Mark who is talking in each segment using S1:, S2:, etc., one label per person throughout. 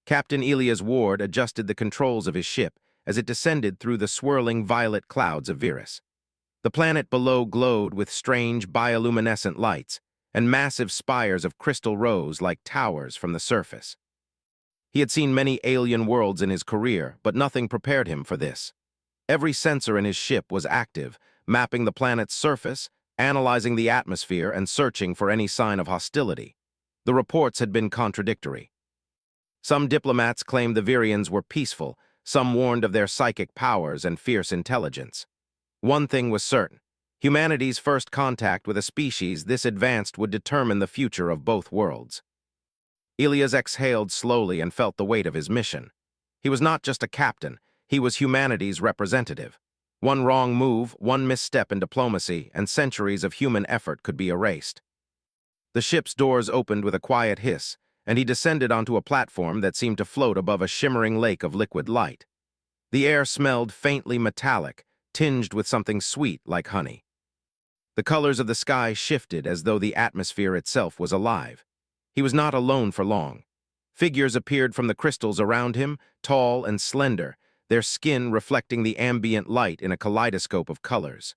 S1: Captain Elias Ward adjusted the controls of his ship as it descended through the swirling violet clouds of Virus. The planet below glowed with strange bioluminescent lights, and massive spires of crystal rose like towers from the surface. He had seen many alien worlds in his career, but nothing prepared him for this. Every sensor in his ship was active, mapping the planet's surface, analyzing the atmosphere, and searching for any sign of hostility. The reports had been contradictory. Some diplomats claimed the Virians were peaceful, some warned of their psychic powers and fierce intelligence. One thing was certain: humanity's first contact with a species this advanced would determine the future of both worlds. Elias exhaled slowly and felt the weight of his mission. He was not just a captain, he was humanity's representative. One wrong move, one misstep in diplomacy, and centuries of human effort could be erased. The ship's doors opened with a quiet hiss, and he descended onto a platform that seemed to float above a shimmering lake of liquid light. The air smelled faintly metallic, tinged with something sweet like honey. The colors of the sky shifted as though the atmosphere itself was alive. He was not alone for long. Figures appeared from the crystals around him, tall and slender, their skin reflecting the ambient light in a kaleidoscope of colors.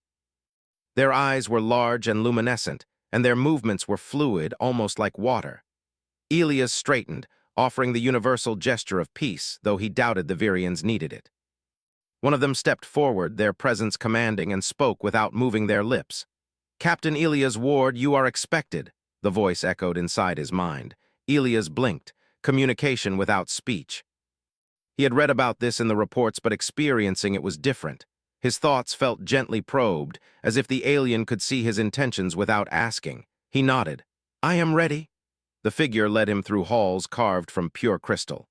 S1: Their eyes were large and luminescent, and their movements were fluid, almost like water. Elias straightened, offering the universal gesture of peace, though he doubted the Virians needed it. One of them stepped forward, their presence commanding, and spoke without moving their lips. "Captain Elias Ward, you are expected," the voice echoed inside his mind. Elias blinked, communication without speech. He had read about this in the reports, but experiencing it was different. His thoughts felt gently probed, as if the alien could see his intentions without asking. He nodded. "I am ready." The figure led him through halls carved from pure crystal.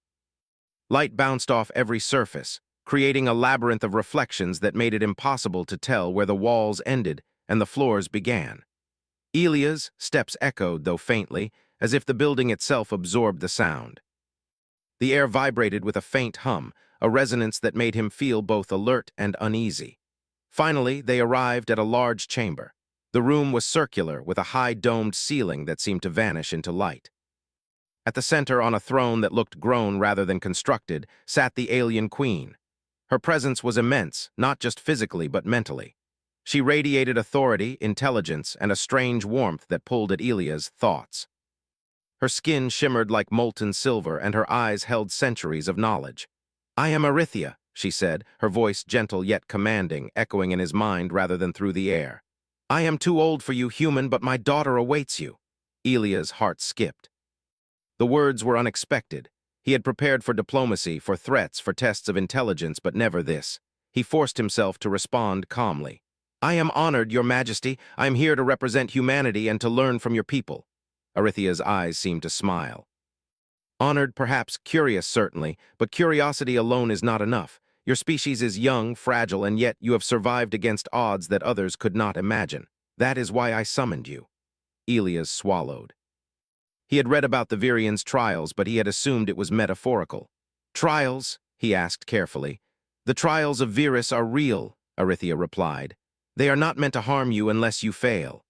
S1: Light bounced off every surface, creating a labyrinth of reflections that made it impossible to tell where the walls ended and the floors began. Elias' steps echoed, though faintly, as if the building itself absorbed the sound. The air vibrated with a faint hum, a resonance that made him feel both alert and uneasy. Finally, they arrived at a large chamber. The room was circular, with a high domed ceiling that seemed to vanish into light. At the center, on a throne that looked grown rather than constructed, sat the alien queen. Her presence was immense, not just physically but mentally. She radiated authority, intelligence, and a strange warmth that pulled at Elias' thoughts. Her skin shimmered like molten silver, and her eyes held centuries of knowledge. "I am Arithia," she said, her voice gentle yet commanding, echoing in his mind rather than through the air. "I am too old for you, human, but my daughter awaits you." Elias' heart skipped. The words were unexpected. He had prepared for diplomacy, for threats, for tests of intelligence, but never this. He forced himself to respond calmly. "I am honored, Your Majesty. I am here to represent humanity and to learn from your people." Arithia's eyes seemed to smile. "Honored, perhaps, curious, certainly, but curiosity alone is not enough. Your species is young, fragile, and yet you have survived against odds that others could not imagine. That is why I summoned you." Elias swallowed. He had read about the Virians' trials, but he had assumed it was metaphorical. "Trials?" he asked carefully. "The trials of Virus are real," Arithia replied. "They are not meant to harm you unless you fail.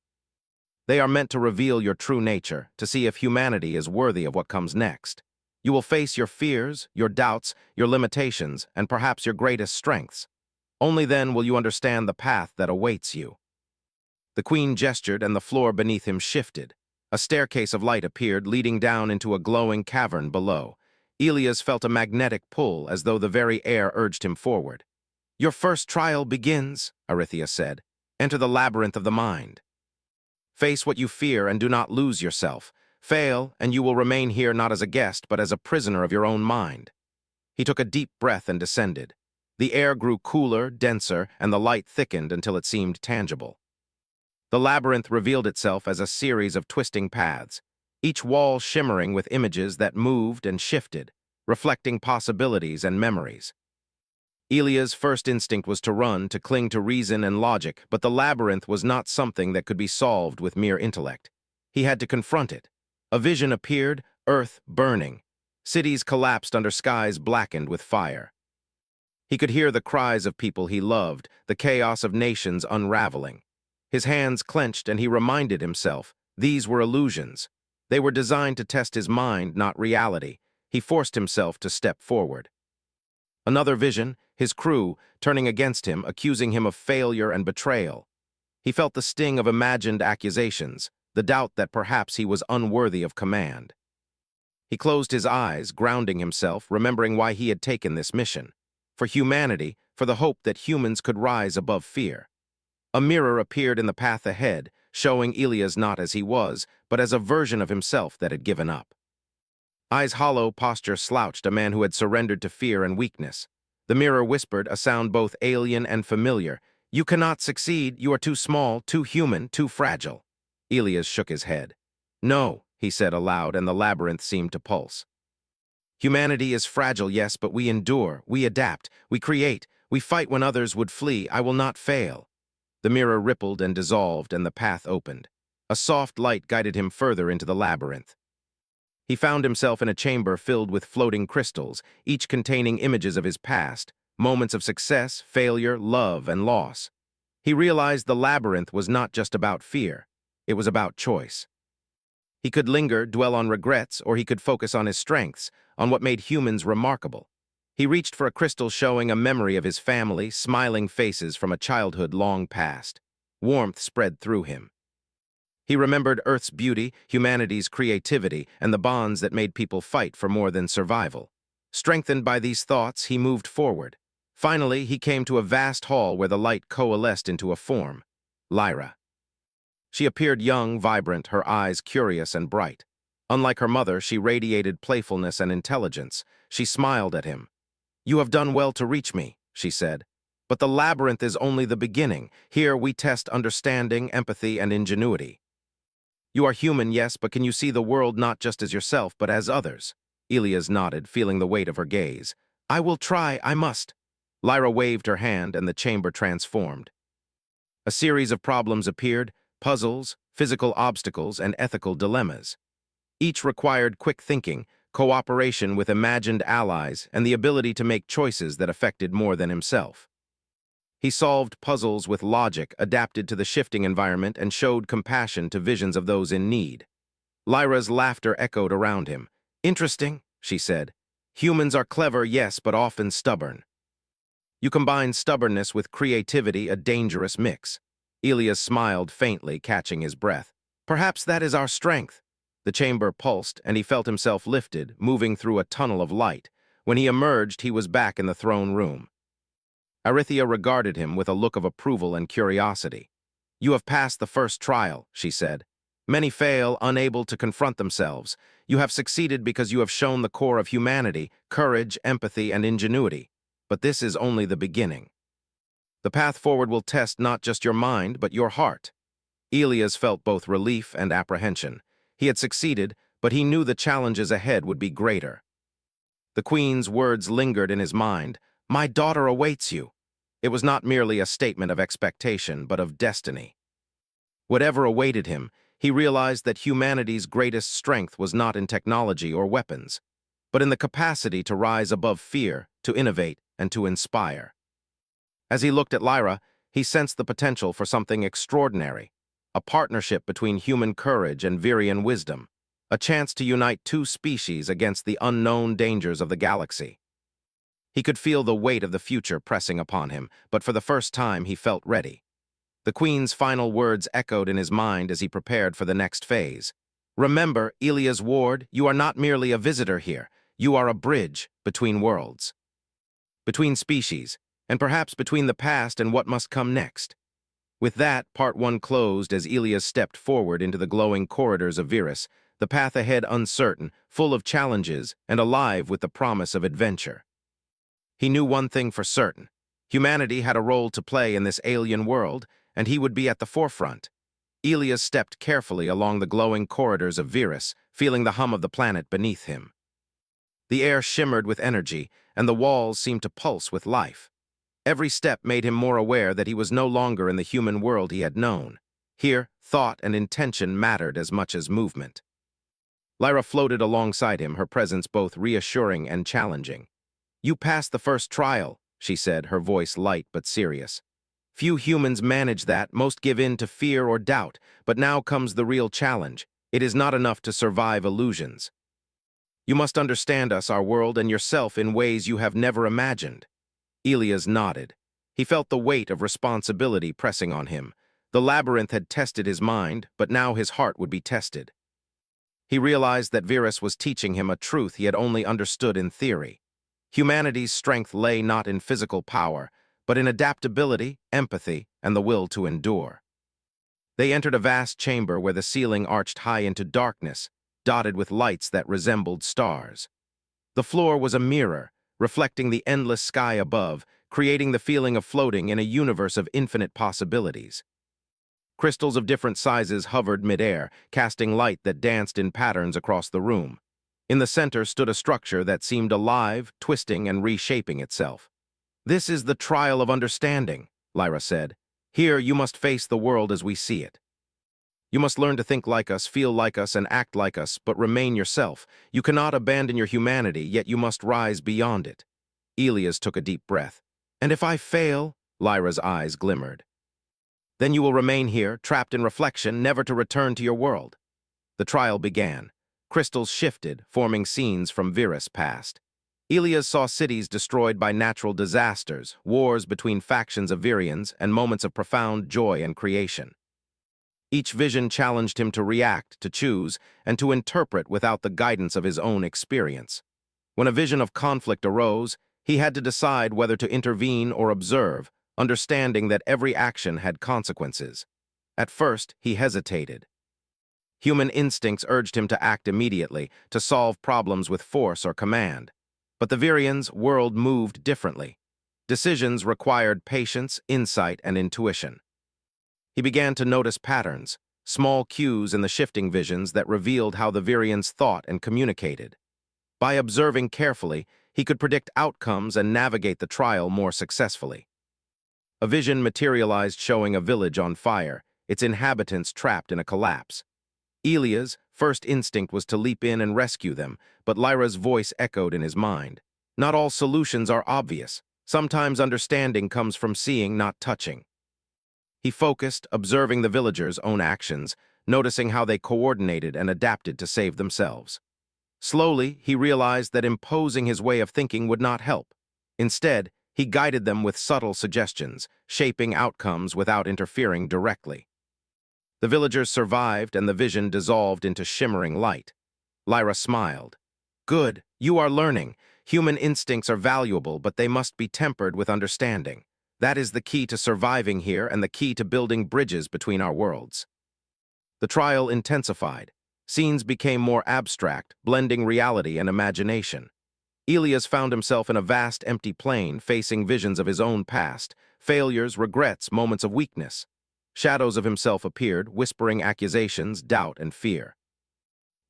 S1: They are meant to reveal your true nature, to see if humanity is worthy of what comes next. You will face your fears, your doubts, your limitations, and perhaps your greatest strengths. Only then will you understand the path that awaits you." The queen gestured, and the floor beneath him shifted. A staircase of light appeared, leading down into a glowing cavern below. Elias felt a magnetic pull, as though the very air urged him forward. "Your first trial begins," Arithia said. "Enter the labyrinth of the mind. Face what you fear and do not lose yourself. Fail, and you will remain here not as a guest, but as a prisoner of your own mind." He took a deep breath and descended. The air grew cooler, denser, and the light thickened until it seemed tangible. The labyrinth revealed itself as a series of twisting paths, each wall shimmering with images that moved and shifted, reflecting possibilities and memories. Elias' first instinct was to run, to cling to reason and logic, but the labyrinth was not something that could be solved with mere intellect. He had to confront it. A vision appeared, Earth burning. Cities collapsed under skies blackened with fire. He could hear the cries of people he loved, the chaos of nations unraveling. His hands clenched, and he reminded himself, these were illusions. They were designed to test his mind, not reality. He forced himself to step forward. Another vision, his crew, turning against him, accusing him of failure and betrayal. He felt the sting of imagined accusations, the doubt that perhaps he was unworthy of command. He closed his eyes, grounding himself, remembering why he had taken this mission. For humanity, for the hope that humans could rise above fear. A mirror appeared in the path ahead, showing Elias not as he was, but as a version of himself that had given up. Eyes hollow, posture slouched, a man who had surrendered to fear and weakness. The mirror whispered, a sound both alien and familiar. "You cannot succeed. You are too small, too human, too fragile." Elias shook his head. "No," he said aloud, and the labyrinth seemed to pulse. "Humanity is fragile, yes, but we endure, we adapt, we create, we fight when others would flee. I will not fail." The mirror rippled and dissolved, and the path opened. A soft light guided him further into the labyrinth. He found himself in a chamber filled with floating crystals, each containing images of his past, moments of success, failure, love, and loss. He realized the labyrinth was not just about fear. It was about choice. He could linger, dwell on regrets, or he could focus on his strengths, on what made humans remarkable. He reached for a crystal showing a memory of his family, smiling faces from a childhood long past. Warmth spread through him. He remembered Earth's beauty, humanity's creativity, and the bonds that made people fight for more than survival. Strengthened by these thoughts, he moved forward. Finally, he came to a vast hall where the light coalesced into a form. Lyra. She appeared young, vibrant, her eyes curious and bright. Unlike her mother, she radiated playfulness and intelligence. She smiled at him. "You have done well to reach me," she said. "But the labyrinth is only the beginning. Here we test understanding, empathy, and ingenuity. You are human, yes, but can you see the world not just as yourself, but as others?" Elias nodded, feeling the weight of her gaze. "I will try, I must." Lyra waved her hand, and the chamber transformed. A series of problems appeared, puzzles, physical obstacles, and ethical dilemmas. Each required quick thinking, cooperation with imagined allies, and the ability to make choices that affected more than himself. He solved puzzles with logic, adapted to the shifting environment, and showed compassion to visions of those in need. Lyra's laughter echoed around him. "Interesting," she said. "Humans are clever, yes, but often stubborn. You combine stubbornness with creativity, a dangerous mix." Elias smiled faintly, catching his breath. "Perhaps that is our strength." The chamber pulsed, and he felt himself lifted, moving through a tunnel of light. When he emerged, he was back in the throne room. Arithia regarded him with a look of approval and curiosity. "You have passed the first trial," she said. "Many fail, unable to confront themselves. You have succeeded because you have shown the core of humanity, courage, empathy, and ingenuity. But this is only the beginning. The path forward will test not just your mind, but your heart." Elias felt both relief and apprehension. He had succeeded, but he knew the challenges ahead would be greater. The Queen's words lingered in his mind. "My daughter awaits you." It was not merely a statement of expectation, but of destiny. Whatever awaited him, he realized that humanity's greatest strength was not in technology or weapons, but in the capacity to rise above fear, to innovate, and to inspire. As he looked at Lyra, he sensed the potential for something extraordinary, a partnership between human courage and Virian wisdom, a chance to unite two species against the unknown dangers of the galaxy. He could feel the weight of the future pressing upon him, but for the first time he felt ready. The Queen's final words echoed in his mind as he prepared for the next phase. "Remember, Elias Ward, you are not merely a visitor here. You are a bridge between worlds, between species, and perhaps between the past and what must come next." With that, part one closed as Elias stepped forward into the glowing corridors of Virus, the path ahead uncertain, full of challenges, and alive with the promise of adventure. He knew one thing for certain. Humanity had a role to play in this alien world, and he would be at the forefront. Elias stepped carefully along the glowing corridors of Virus, feeling the hum of the planet beneath him. The air shimmered with energy, and the walls seemed to pulse with life. Every step made him more aware that he was no longer in the human world he had known. Here, thought and intention mattered as much as movement. Lyra floated alongside him, her presence both reassuring and challenging. "You passed the first trial," she said, her voice light but serious. "Few humans manage that, most give in to fear or doubt, but now comes the real challenge. It is not enough to survive illusions. You must understand us, our world, and yourself in ways you have never imagined. Elias nodded. He felt the weight of responsibility pressing on him. The labyrinth had tested his mind, but now his heart would be tested. He realized that Virus was teaching him a truth he had only understood in theory. Humanity's strength lay not in physical power, but in adaptability, empathy, and the will to endure. They entered a vast chamber where the ceiling arched high into darkness, dotted with lights that resembled stars. The floor was a mirror, reflecting the endless sky above, creating the feeling of floating in a universe of infinite possibilities. Crystals of different sizes hovered midair, casting light that danced in patterns across the room. In the center stood a structure that seemed alive, twisting and reshaping itself. "This is the trial of understanding," Lyra said. "Here you must face the world as we see it. You must learn to think like us, feel like us, and act like us, but remain yourself. You cannot abandon your humanity, yet you must rise beyond it." Elias took a deep breath. "And if I fail?" Lyra's eyes glimmered. "Then you will remain here, trapped in reflection, never to return to your world." The trial began. Crystals shifted, forming scenes from Virus' past. Elias saw cities destroyed by natural disasters, wars between factions of Virians, and moments of profound joy and creation. Each vision challenged him to react, to choose, and to interpret without the guidance of his own experience. When a vision of conflict arose, he had to decide whether to intervene or observe, understanding that every action had consequences. At first, he hesitated. Human instincts urged him to act immediately, to solve problems with force or command. But the Virians' world moved differently. Decisions required patience, insight, and intuition. He began to notice patterns, small cues in the shifting visions that revealed how the Virians thought and communicated. By observing carefully, he could predict outcomes and navigate the trial more successfully. A vision materialized showing a village on fire, its inhabitants trapped in a collapse. Elia's first instinct was to leap in and rescue them, but Lyra's voice echoed in his mind. "Not all solutions are obvious. Sometimes understanding comes from seeing, not touching." He focused, observing the villagers' own actions, noticing how they coordinated and adapted to save themselves. Slowly, he realized that imposing his way of thinking would not help. Instead, he guided them with subtle suggestions, shaping outcomes without interfering directly. The villagers survived, and the vision dissolved into shimmering light. Lyra smiled. "Good, you are learning. Human instincts are valuable, but they must be tempered with understanding. That is the key to surviving here and the key to building bridges between our worlds." The trial intensified. Scenes became more abstract, blending reality and imagination. Elias found himself in a vast, empty plain, facing visions of his own past, failures, regrets, moments of weakness. Shadows of himself appeared, whispering accusations, doubt, and fear.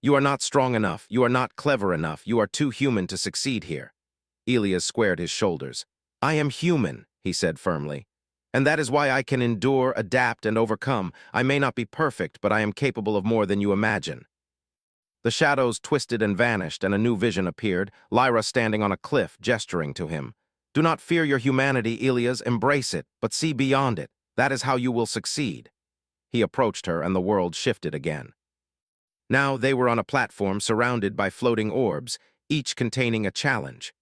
S1: "You are not strong enough. You are not clever enough. You are too human to succeed here." Elias squared his shoulders. "I am human," he said firmly. "And that is why I can endure, adapt, and overcome. I may not be perfect, but I am capable of more than you imagine." The shadows twisted and vanished, and a new vision appeared, Lyra standing on a cliff, gesturing to him. "Do not fear your humanity, Elias. Embrace it, but see beyond it. That is how you will succeed." He approached her, and the world shifted again. Now they were on a platform surrounded by floating orbs, each containing a challenge.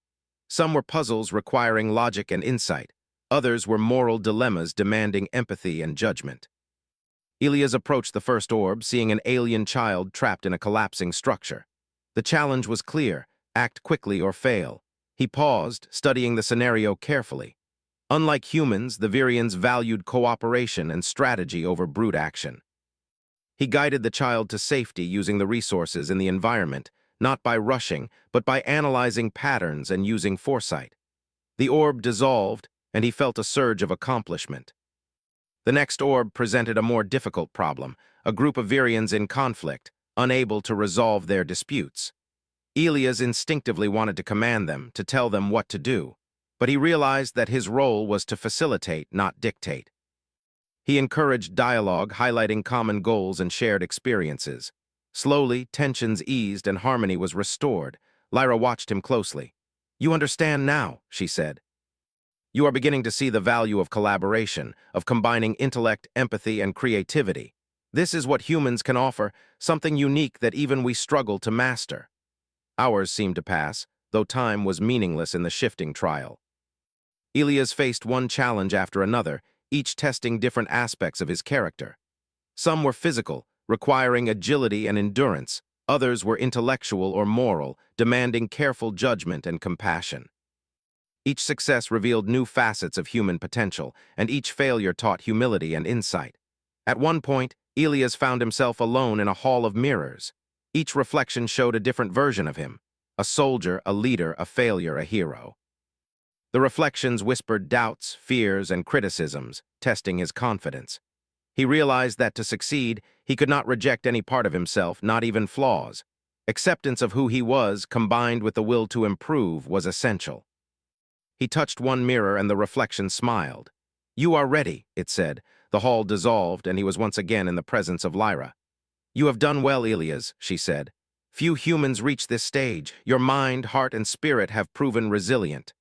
S1: Some were puzzles requiring logic and insight. Others were moral dilemmas demanding empathy and judgment. Elias approached the first orb, seeing an alien child trapped in a collapsing structure. The challenge was clear: act quickly or fail. He paused, studying the scenario carefully. Unlike humans, the Virians valued cooperation and strategy over brute action. He guided the child to safety using the resources in the environment, not by rushing, but by analyzing patterns and using foresight. The orb dissolved, and he felt a surge of accomplishment. The next orb presented a more difficult problem: a group of Virians in conflict, unable to resolve their disputes. Elias instinctively wanted to command them, to tell them what to do, but he realized that his role was to facilitate, not dictate. He encouraged dialogue, highlighting common goals and shared experiences. Slowly, tensions eased and harmony was restored. Lyra watched him closely. "You understand now," she said. "You are beginning to see the value of collaboration, of combining intellect, empathy, and creativity. This is what humans can offer, something unique that even we struggle to master." Hours seemed to pass, though time was meaningless in the shifting trial. Elias faced one challenge after another, each testing different aspects of his character. Some were physical, requiring agility and endurance. Others were intellectual or moral, demanding careful judgment and compassion. Each success revealed new facets of human potential, and each failure taught humility and insight. At one point, Elias found himself alone in a hall of mirrors. Each reflection showed a different version of him: a soldier, a leader, a failure, a hero. The reflections whispered doubts, fears, and criticisms, testing his confidence. He realized that to succeed, he could not reject any part of himself, not even flaws. Acceptance of who he was, combined with the will to improve, was essential. He touched one mirror and the reflection smiled. "You are ready," it said. The hall dissolved, and he was once again in the presence of Lyra. "You have done well, Elias," she said. "Few humans reach this stage. Your mind, heart, and spirit have proven resilient.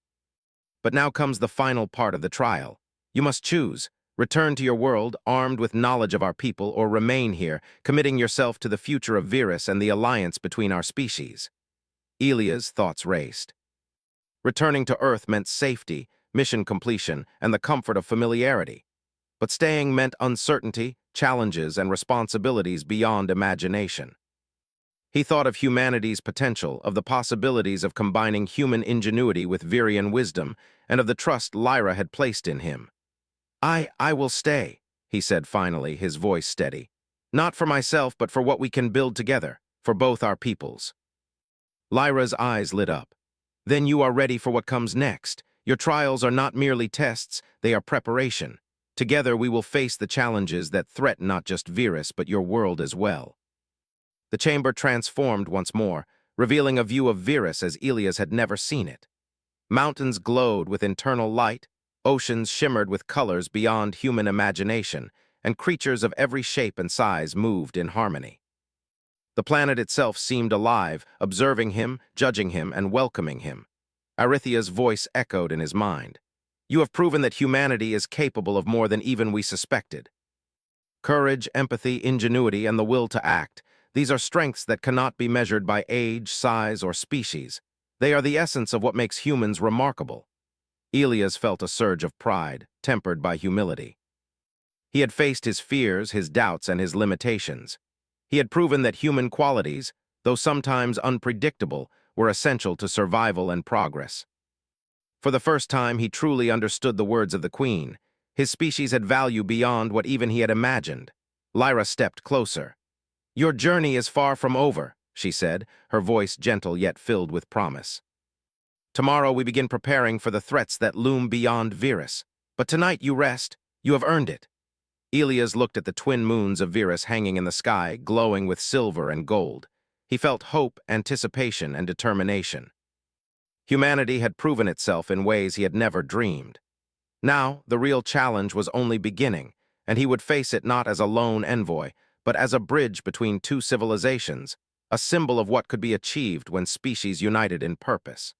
S1: But now comes the final part of the trial. You must choose. Return to your world, armed with knowledge of our people, or remain here, committing yourself to the future of Virus and the alliance between our species." Elias' thoughts raced. Returning to Earth meant safety, mission completion, and the comfort of familiarity. But staying meant uncertainty, challenges, and responsibilities beyond imagination. He thought of humanity's potential, of the possibilities of combining human ingenuity with Virian wisdom, and of the trust Lyra had placed in him. I will stay," he said finally, his voice steady. "Not for myself, but for what we can build together, for both our peoples." Lyra's eyes lit up. "Then you are ready for what comes next. Your trials are not merely tests, they are preparation. Together we will face the challenges that threaten not just Virus, but your world as well." The chamber transformed once more, revealing a view of Virus as Elias had never seen it. Mountains glowed with internal light, oceans shimmered with colors beyond human imagination, and creatures of every shape and size moved in harmony. The planet itself seemed alive, observing him, judging him, and welcoming him. Arithia's voice echoed in his mind. "You have proven that humanity is capable of more than even we suspected. Courage, empathy, ingenuity, and the will to act, these are strengths that cannot be measured by age, size, or species. They are the essence of what makes humans remarkable." Elias felt a surge of pride, tempered by humility. He had faced his fears, his doubts, and his limitations. He had proven that human qualities, though sometimes unpredictable, were essential to survival and progress. For the first time, he truly understood the words of the Queen. His species had value beyond what even he had imagined. Lyra stepped closer. "Your journey is far from over," she said, her voice gentle yet filled with promise. "Tomorrow we begin preparing for the threats that loom beyond Virus. But tonight you rest. You have earned it." Elias looked at the twin moons of Virus hanging in the sky, glowing with silver and gold. He felt hope, anticipation, and determination. Humanity had proven itself in ways he had never dreamed. Now, the real challenge was only beginning, and he would face it not as a lone envoy, but as a bridge between two civilizations, a symbol of what could be achieved when species united in purpose.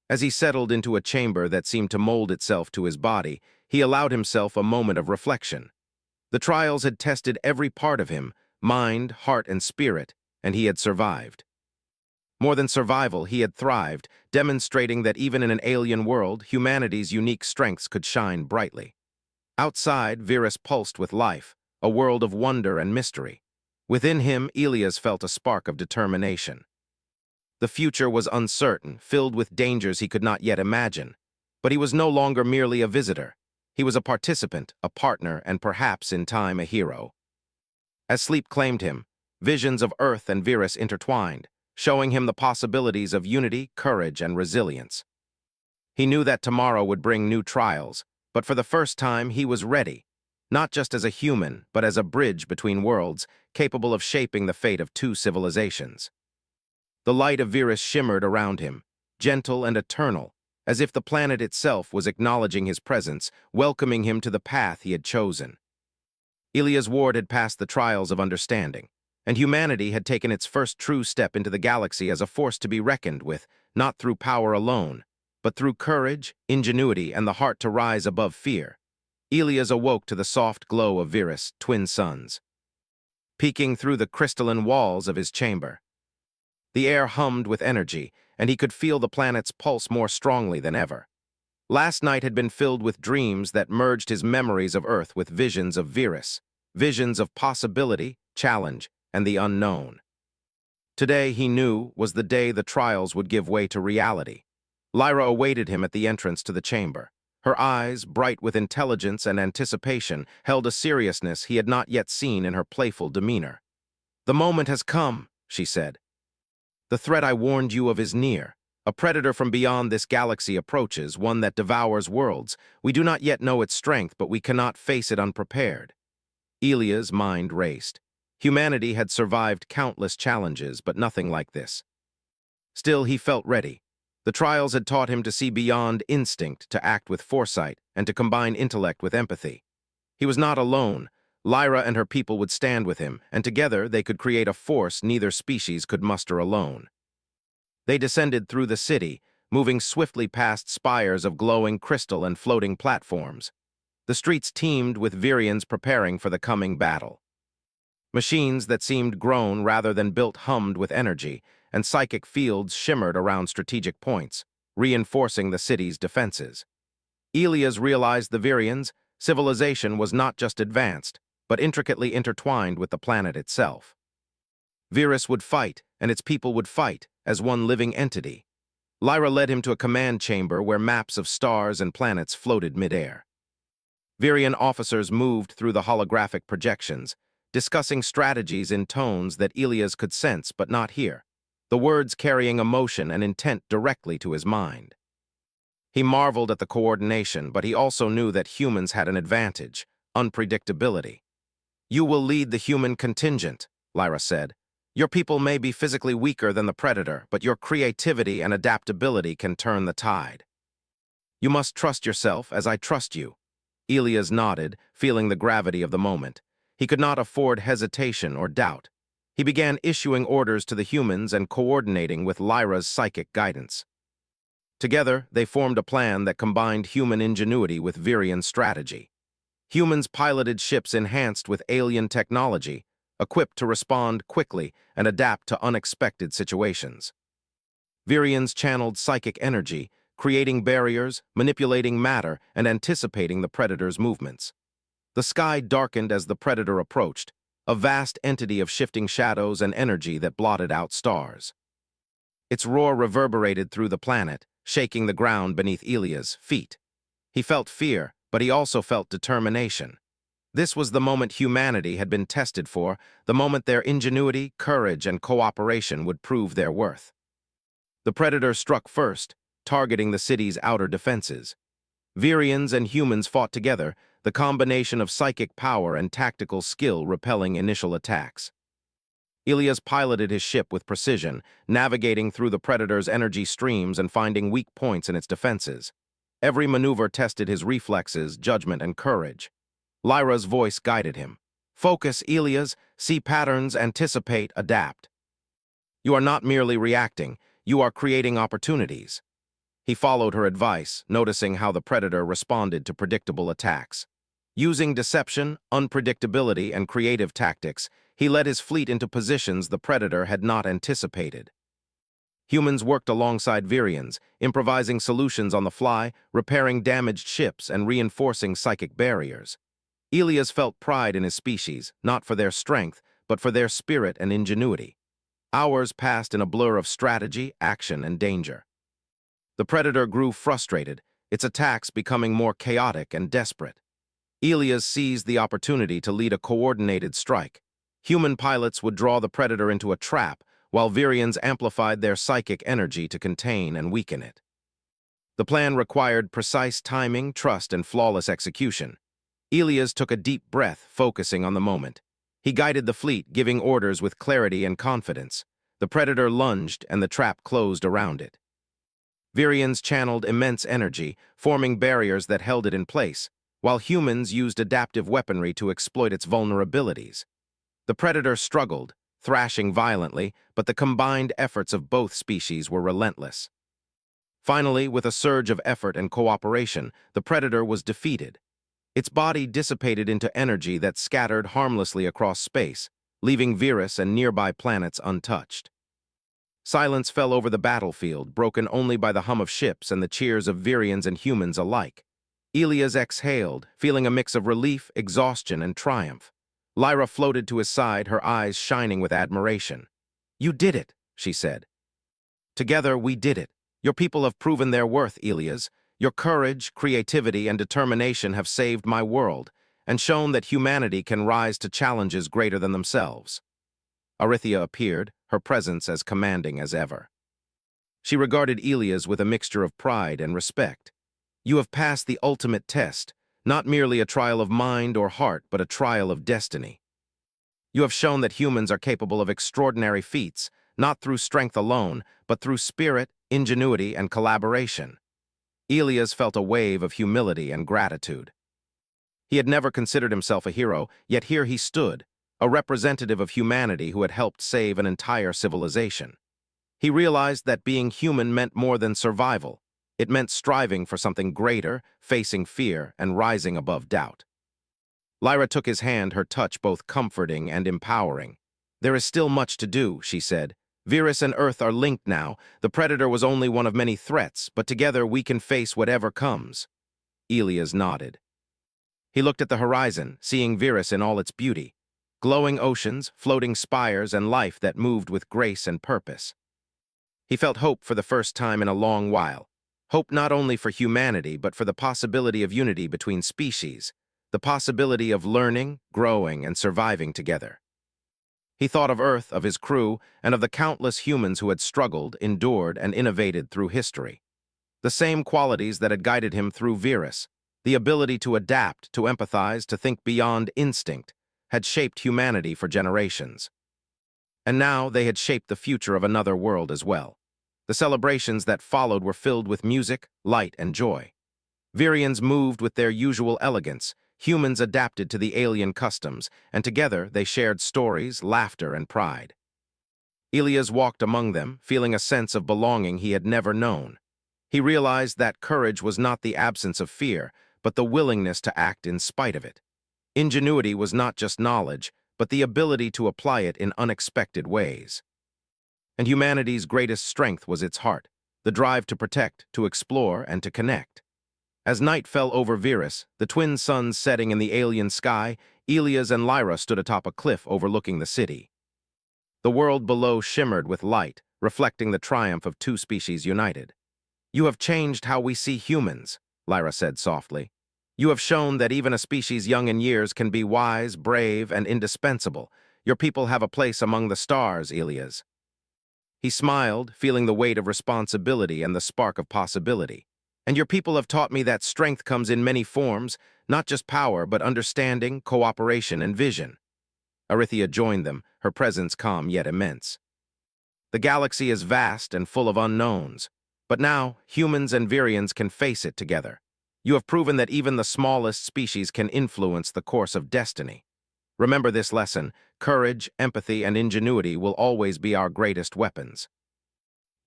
S1: As he settled into a chamber that seemed to mold itself to his body, he allowed himself a moment of reflection. The trials had tested every part of him, mind, heart, and spirit, and he had survived. More than survival, he had thrived, demonstrating that even in an alien world, humanity's unique strengths could shine brightly. Outside, Virus pulsed with life, a world of wonder and mystery. Within him, Elias felt a spark of determination. The future was uncertain, filled with dangers he could not yet imagine. But he was no longer merely a visitor. He was a participant, a partner, and perhaps, in time, a hero. As sleep claimed him, visions of Earth and Virus intertwined, showing him the possibilities of unity, courage, and resilience. He knew that tomorrow would bring new trials, but for the first time he was ready, not just as a human, but as a bridge between worlds, capable of shaping the fate of two civilizations. The light of Virus shimmered around him, gentle and eternal, as if the planet itself was acknowledging his presence, welcoming him to the path he had chosen. Elias Ward had passed the trials of understanding, and humanity had taken its first true step into the galaxy as a force to be reckoned with, not through power alone, but through courage, ingenuity, and the heart to rise above fear. Elias awoke to the soft glow of Virus' twin suns, peeking through the crystalline walls of his chamber. The air hummed with energy, and he could feel the planet's pulse more strongly than ever. Last night had been filled with dreams that merged his memories of Earth with visions of Virus, visions of possibility, challenge, and the unknown. Today, he knew, was the day the trials would give way to reality. Lyra awaited him at the entrance to the chamber. Her eyes, bright with intelligence and anticipation, held a seriousness he had not yet seen in her playful demeanor. "The moment has come," she said. "The threat I warned you of is near. A predator from beyond this galaxy approaches, one that devours worlds. We do not yet know its strength, but we cannot face it unprepared." Elia's mind raced. Humanity had survived countless challenges, but nothing like this. Still, he felt ready. The trials had taught him to see beyond instinct, to act with foresight, and to combine intellect with empathy. He was not alone. Lyra and her people would stand with him, and together they could create a force neither species could muster alone. They descended through the city, moving swiftly past spires of glowing crystal and floating platforms. The streets teemed with Virians preparing for the coming battle. Machines that seemed grown rather than built hummed with energy, and psychic fields shimmered around strategic points, reinforcing the city's defenses. Elias realized the Virians' civilization was not just advanced, but intricately intertwined with the planet itself. Virus would fight, and its people would fight, as one living entity. Lyra led him to a command chamber where maps of stars and planets floated midair. Virian officers moved through the holographic projections, discussing strategies in tones that Elias could sense but not hear, the words carrying emotion and intent directly to his mind. He marveled at the coordination, but he also knew that humans had an advantage: unpredictability. "You will lead the human contingent," Lyra said. "Your people may be physically weaker than the predator, but your creativity and adaptability can turn the tide. You must trust yourself as I trust you." Elias nodded, feeling the gravity of the moment. He could not afford hesitation or doubt. He began issuing orders to the humans and coordinating with Lyra's psychic guidance. Together, they formed a plan that combined human ingenuity with Virian strategy. Humans piloted ships enhanced with alien technology, equipped to respond quickly and adapt to unexpected situations. Virians channeled psychic energy, creating barriers, manipulating matter, and anticipating the predator's movements. The sky darkened as the predator approached, a vast entity of shifting shadows and energy that blotted out stars. Its roar reverberated through the planet, shaking the ground beneath Elia's feet. He felt fear, but he also felt determination. This was the moment humanity had been tested for, the moment their ingenuity, courage, and cooperation would prove their worth. The predator struck first, targeting the city's outer defenses. Virians and humans fought together, the combination of psychic power and tactical skill repelling initial attacks. Elias piloted his ship with precision, navigating through the predator's energy streams and finding weak points in its defenses. Every maneuver tested his reflexes, judgment, and courage. Lyra's voice guided him. "Focus, Elias. See patterns, anticipate, adapt. You are not merely reacting, you are creating opportunities." He followed her advice, noticing how the predator responded to predictable attacks. Using deception, unpredictability, and creative tactics, he led his fleet into positions the predator had not anticipated. Humans worked alongside Virians, improvising solutions on the fly, repairing damaged ships, and reinforcing psychic barriers. Elias felt pride in his species, not for their strength, but for their spirit and ingenuity. Hours passed in a blur of strategy, action, and danger. The predator grew frustrated, its attacks becoming more chaotic and desperate. Elias seized the opportunity to lead a coordinated strike. Human pilots would draw the predator into a trap, while Virians amplified their psychic energy to contain and weaken it. The plan required precise timing, trust, and flawless execution. Elias took a deep breath, focusing on the moment. He guided the fleet, giving orders with clarity and confidence. The predator lunged, and the trap closed around it. Virians channeled immense energy, forming barriers that held it in place, while humans used adaptive weaponry to exploit its vulnerabilities. The predator struggled, thrashing violently, but the combined efforts of both species were relentless. Finally, with a surge of effort and cooperation, the predator was defeated. Its body dissipated into energy that scattered harmlessly across space, leaving Virus and nearby planets untouched. Silence fell over the battlefield, broken only by the hum of ships and the cheers of Virians and humans alike. Elias exhaled, feeling a mix of relief, exhaustion, and triumph. Lyra floated to his side, her eyes shining with admiration. "You did it," she said. "Together, we did it. Your people have proven their worth, Elias. Your courage, creativity, and determination have saved my world, and shown that humanity can rise to challenges greater than themselves." Arithia appeared, her presence as commanding as ever. She regarded Elias with a mixture of pride and respect. "You have passed the ultimate test, not merely a trial of mind or heart, but a trial of destiny. You have shown that humans are capable of extraordinary feats, not through strength alone, but through spirit, ingenuity, and collaboration." Elias felt a wave of humility and gratitude. He had never considered himself a hero, yet here he stood, a representative of humanity who had helped save an entire civilization. He realized that being human meant more than survival. It meant striving for something greater, facing fear, and rising above doubt. Lyra took his hand, her touch both comforting and empowering. "There is still much to do," she said. "Virus and Earth are linked now. The Predator was only one of many threats, but together we can face whatever comes." Elias nodded. He looked at the horizon, seeing Virus in all its beauty. Glowing oceans, floating spires, and life that moved with grace and purpose. He felt hope for the first time in a long while. Hope not only for humanity, but for the possibility of unity between species, the possibility of learning, growing, and surviving together. He thought of Earth, of his crew, and of the countless humans who had struggled, endured, and innovated through history. The same qualities that had guided him through Virus, the ability to adapt, to empathize, to think beyond instinct, had shaped humanity for generations. And now they had shaped the future of another world as well. The celebrations that followed were filled with music, light, and joy. Virians moved with their usual elegance, humans adapted to the alien customs, and together they shared stories, laughter, and pride. Elias walked among them, feeling a sense of belonging he had never known. He realized that courage was not the absence of fear, but the willingness to act in spite of it. Ingenuity was not just knowledge, but the ability to apply it in unexpected ways. And humanity's greatest strength was its heart, the drive to protect, to explore, and to connect. As night fell over Virus, the twin suns setting in the alien sky, Elias and Lyra stood atop a cliff overlooking the city. The world below shimmered with light, reflecting the triumph of two species united. "You have changed how we see humans," Lyra said softly. "You have shown that even a species young in years can be wise, brave, and indispensable. Your people have a place among the stars, Elias." He smiled, feeling the weight of responsibility and the spark of possibility. "And your people have taught me that strength comes in many forms, not just power, but understanding, cooperation, and vision." Arithia joined them, her presence calm yet immense. "The galaxy is vast and full of unknowns, but now humans and Virians can face it together. You have proven that even the smallest species can influence the course of destiny. Remember this lesson: courage, empathy, and ingenuity will always be our greatest weapons."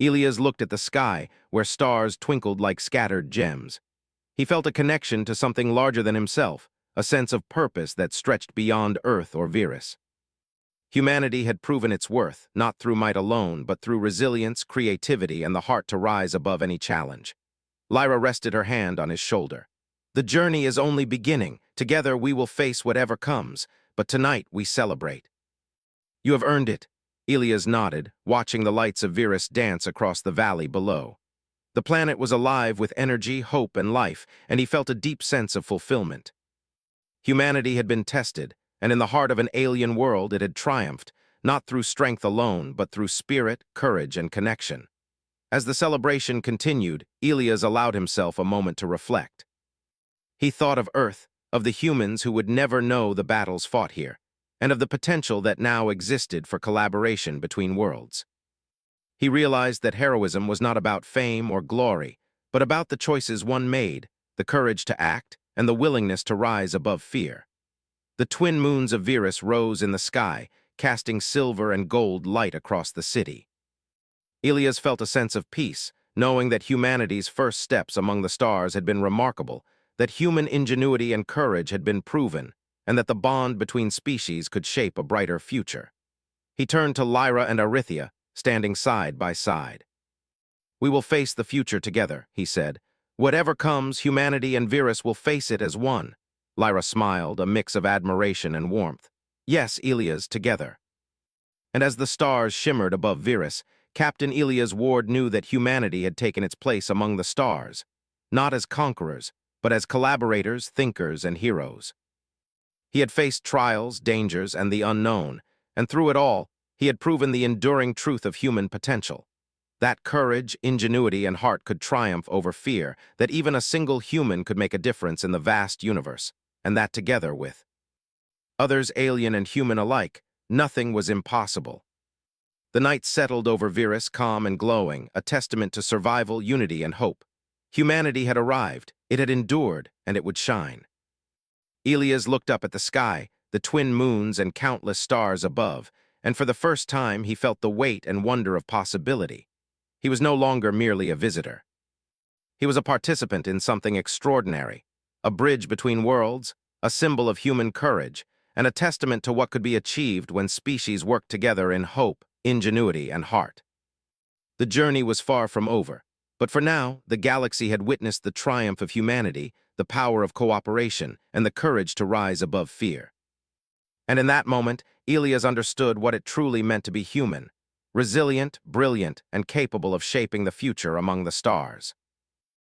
S1: Elias looked at the sky, where stars twinkled like scattered gems. He felt a connection to something larger than himself, a sense of purpose that stretched beyond Earth or Virus. Humanity had proven its worth, not through might alone, but through resilience, creativity, and the heart to rise above any challenge. Lyra rested her hand on his shoulder. "The journey is only beginning. Together we will face whatever comes, but tonight we celebrate." "You have earned it." Elias nodded, watching the lights of Virus dance across the valley below. The planet was alive with energy, hope, and life, and he felt a deep sense of fulfillment. Humanity had been tested, and in the heart of an alien world it had triumphed, not through strength alone, but through spirit, courage, and connection. As the celebration continued, Elias allowed himself a moment to reflect. He thought of Earth, of the humans who would never know the battles fought here, and of the potential that now existed for collaboration between worlds. He realized that heroism was not about fame or glory, but about the choices one made, the courage to act, and the willingness to rise above fear. The twin moons of Virus rose in the sky, casting silver and gold light across the city. Elias felt a sense of peace, knowing that humanity's first steps among the stars had been remarkable, that human ingenuity and courage had been proven, and that the bond between species could shape a brighter future. He turned to Lyra and Arithia, standing side by side. "We will face the future together," he said. "Whatever comes, humanity and Virus will face it as one." Lyra smiled, a mix of admiration and warmth. "Yes, Elias, together." And as the stars shimmered above Virus, Captain Elias Ward knew that humanity had taken its place among the stars, not as conquerors, but as collaborators, thinkers, and heroes. He had faced trials, dangers, and the unknown, and through it all, he had proven the enduring truth of human potential. That courage, ingenuity, and heart could triumph over fear, that even a single human could make a difference in the vast universe, and that together with others, alien and human alike, nothing was impossible. The night settled over Virus, calm and glowing, a testament to survival, unity, and hope. Humanity had arrived, it had endured, and it would shine. Elias looked up at the sky, the twin moons and countless stars above, and for the first time he felt the weight and wonder of possibility. He was no longer merely a visitor. He was a participant in something extraordinary, a bridge between worlds, a symbol of human courage, and a testament to what could be achieved when species work together in hope, ingenuity, and heart. The journey was far from over, but for now, the galaxy had witnessed the triumph of humanity, the power of cooperation, and the courage to rise above fear. And in that moment, Elias understood what it truly meant to be human, resilient, brilliant, and capable of shaping the future among the stars.